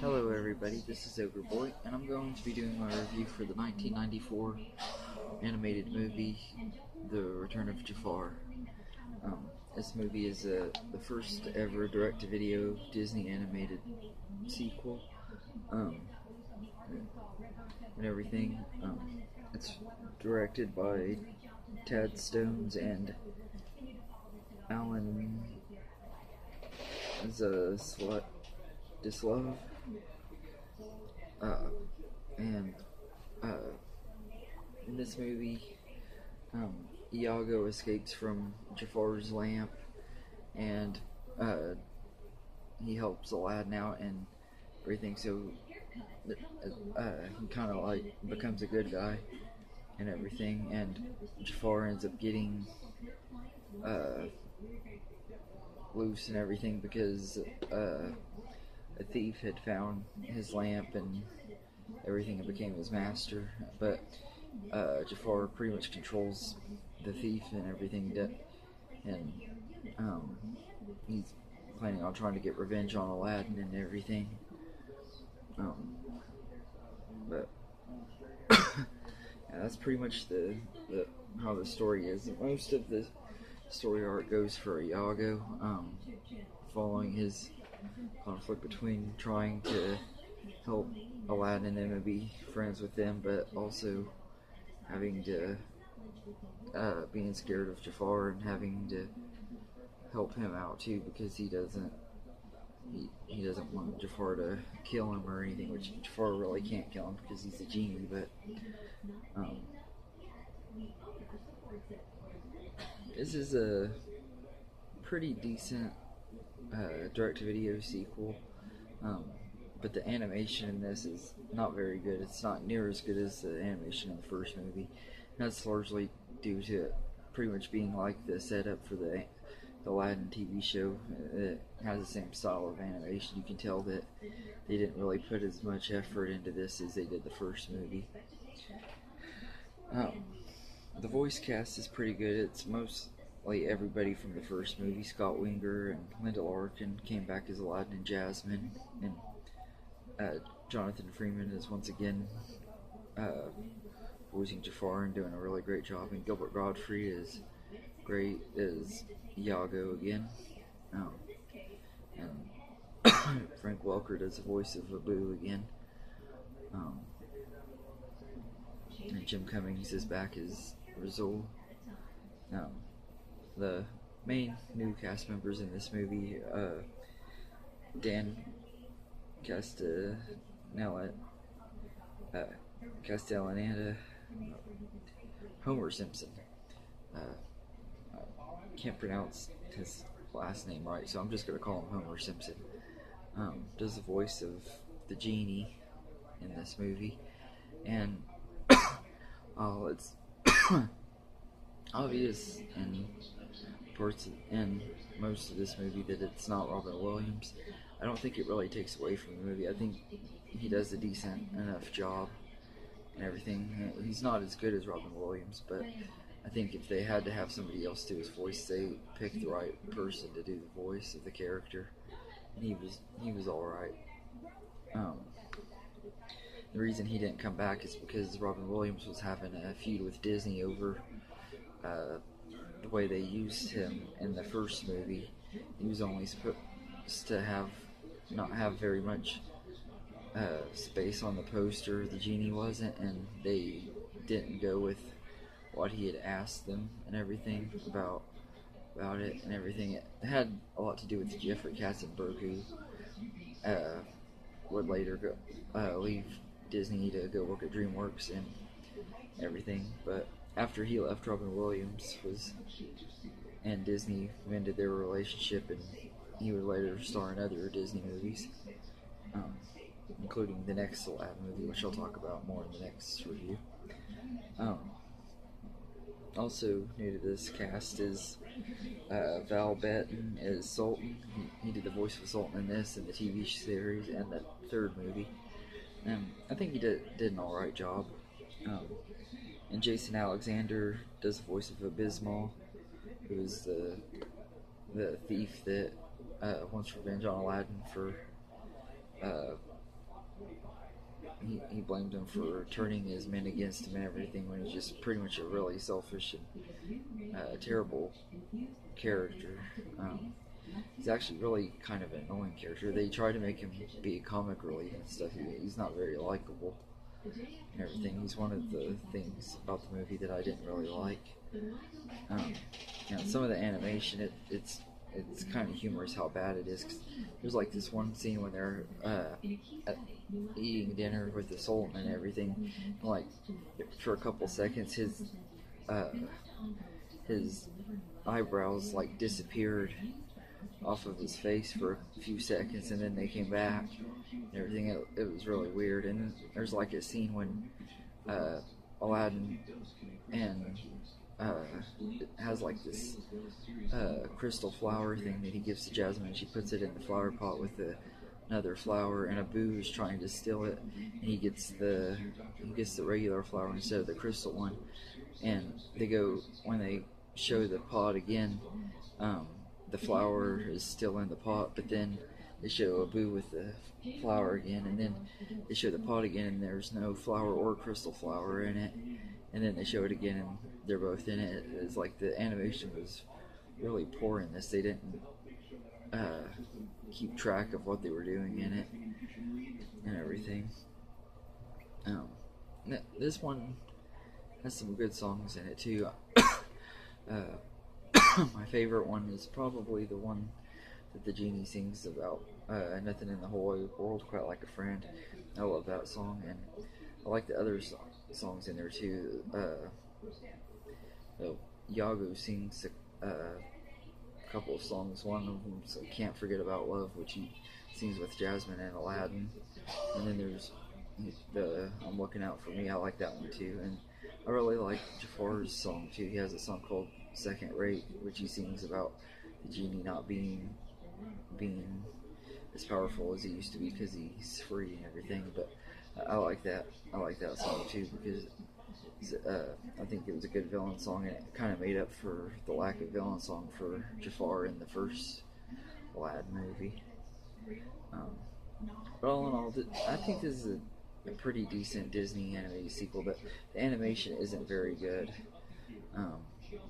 Hello everybody, this is Ogre and I'm going to be doing my review for the 1994 animated movie, The Return of Jafar. This movie is the first ever direct-to-video Disney animated sequel, um, and everything. It's directed by Tad Stones and Alan Dislove. Uh, and in this movie, Iago escapes from Jafar's lamp, and he helps Aladdin out and everything. So he kind of like becomes a good guy and everything. And Jafar ends up getting loose and everything because a thief had found his lamp and everything and became his master. But Jafar pretty much controls the thief and everything, and he's planning on trying to get revenge on Aladdin and everything. But yeah, that's pretty much the how the story is. Most of the story arc goes for Iago, following his conflict between trying to help Aladdin and be friends with them, but also having to being scared of Jafar and having to help him out too, because he doesn't want Jafar to kill him or anything, which Jafar really can't kill him because he's a genie. But this is a pretty decent direct-to-video sequel, but the animation in this is not very good. It's not near as good as the animation in the first movie. And that's largely due to it pretty much being like the setup for the Aladdin TV show. It has the same style of animation. You can tell that they didn't really put as much effort into this as they did the first movie. The voice cast is pretty good. It's mostly everybody from the first movie. Scott Winger and Linda Larkin came back as Aladdin and Jasmine, and Jonathan Freeman is once again voicing Jafar and doing a really great job. And Gilbert Godfrey is great as Iago again. And Frank Welker does the voice of Abu again. And Jim Cummings is back as Razul. The main new cast members in this movie, Dan Castellaneta, Homer Simpson. Can't pronounce his last name right, so I'm just going to call him Homer Simpson. Does the voice of the genie in this movie, and it's obvious in most of this movie that it's not Robin Williams. I don't think it really takes away from the movie. I think he does a decent enough job and everything. He's not as good as Robin Williams, but I think if they had to have somebody else do his voice, they picked the right person to do the voice of the character, and he was all right. The reason he didn't come back is because Robin Williams was having a feud with Disney over the way they used him in the first movie. He was only supposed to not have very much space on the poster. The genie wasn't, and they didn't go with what he had asked them and everything about it and everything. It had a lot to do with Jeffrey Katzenberg, who would later leave Disney to go work at DreamWorks and everything. But after he left, Robin Williams and Disney ended their relationship, and he would later star in other Disney movies, including the next Aladdin movie, which I'll talk about more in the next review. Also new to this cast is Val Betton as Sultan. He did the voice of Sultan in this, and the TV series, and the third movie. And I think he did an alright job. And Jason Alexander does the voice of Abysmal, who is the thief that wants revenge on Aladdin for he blamed him for turning his men against him and everything, when he's just pretty much a really selfish and terrible character. He's actually really kind of an annoying character. They try to make him be comic relief and stuff. He's not very likable and everything. He's one of the things about the movie that I didn't really like. Some of the animation, it's kind of humorous how bad it is. 'Cause there's like this one scene when they're eating dinner with the Sultan and everything. And like for a couple seconds, his eyebrows like disappeared off of his face for a few seconds, and then they came back and everything. It was really weird. And there's like a scene when Aladdin and has like this crystal flower thing that he gives to Jasmine. She puts it in the flower pot with another flower, and Abu is trying to steal it, and he gets the regular flower instead of the crystal one. And when they show the pot again, the flower is still in the pot, but then they show Abu with the flower again, and then they show the pot again, and there's no flower or crystal flower in it. And then they show it again, and they're both in it. It's like the animation was really poor in this. They didn't keep track of what they were doing in it and everything. This one has some good songs in it too. My favorite one is probably the one that the genie sings about nothing in the whole wide world quite like a friend. I love that song, and I like the other songs in there too. Iago sings a couple of songs. One of them is Can't Forget About Love, which he sings with Jasmine and Aladdin. And then there's I'm Looking Out For Me. I like that one too. And I really like Jafar's song too. He has a song called Second Rate, which he sings about the genie not being as powerful as he used to be because he's free and everything. But I like that song too, because I think it was a good villain song, and it kind of made up for the lack of villain song for Jafar in the first Aladdin movie. But all in all, I think this is a pretty decent Disney animated sequel, but the animation isn't very good.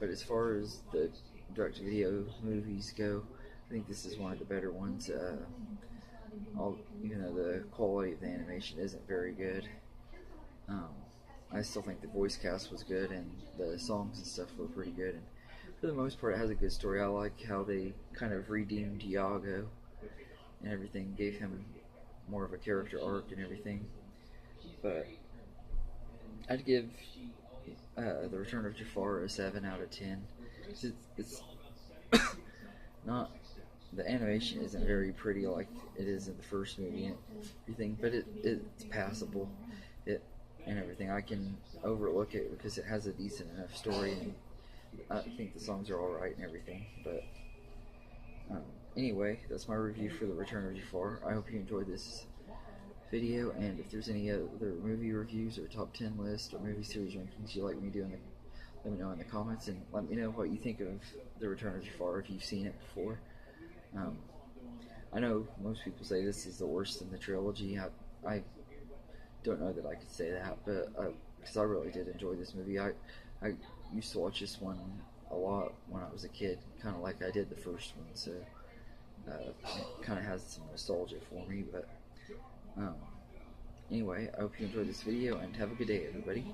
But as far as the direct-to-video movies go, I think this is one of the better ones. Even though the quality of the animation isn't very good, I still think the voice cast was good, and the songs and stuff were pretty good. And for the most part, it has a good story. I like how they kind of redeemed Iago and everything, gave him more of a character arc and everything. But I'd give The Return of Jafar a 7 out of 10. It's not, the animation isn't very pretty like it is in the first movie and everything, but it's passable. And everything. I can overlook it because it has a decent enough story, and I think the songs are alright and everything. But anyway, that's my review for The Return of Jafar. I hope you enjoyed this video, and if there's any other movie reviews or top 10 lists or movie series rankings you'd like me to do, let me know in the comments, and let me know what you think of The Return of Jafar if you've seen it before. I know most people say this is the worst in the trilogy. I don't know that I could say that, but because I really did enjoy this movie. I used to watch this one a lot when I was a kid, kind of like I did the first one, so it kind of has some nostalgia for me. But anyway, I hope you enjoyed this video, and have a good day, everybody.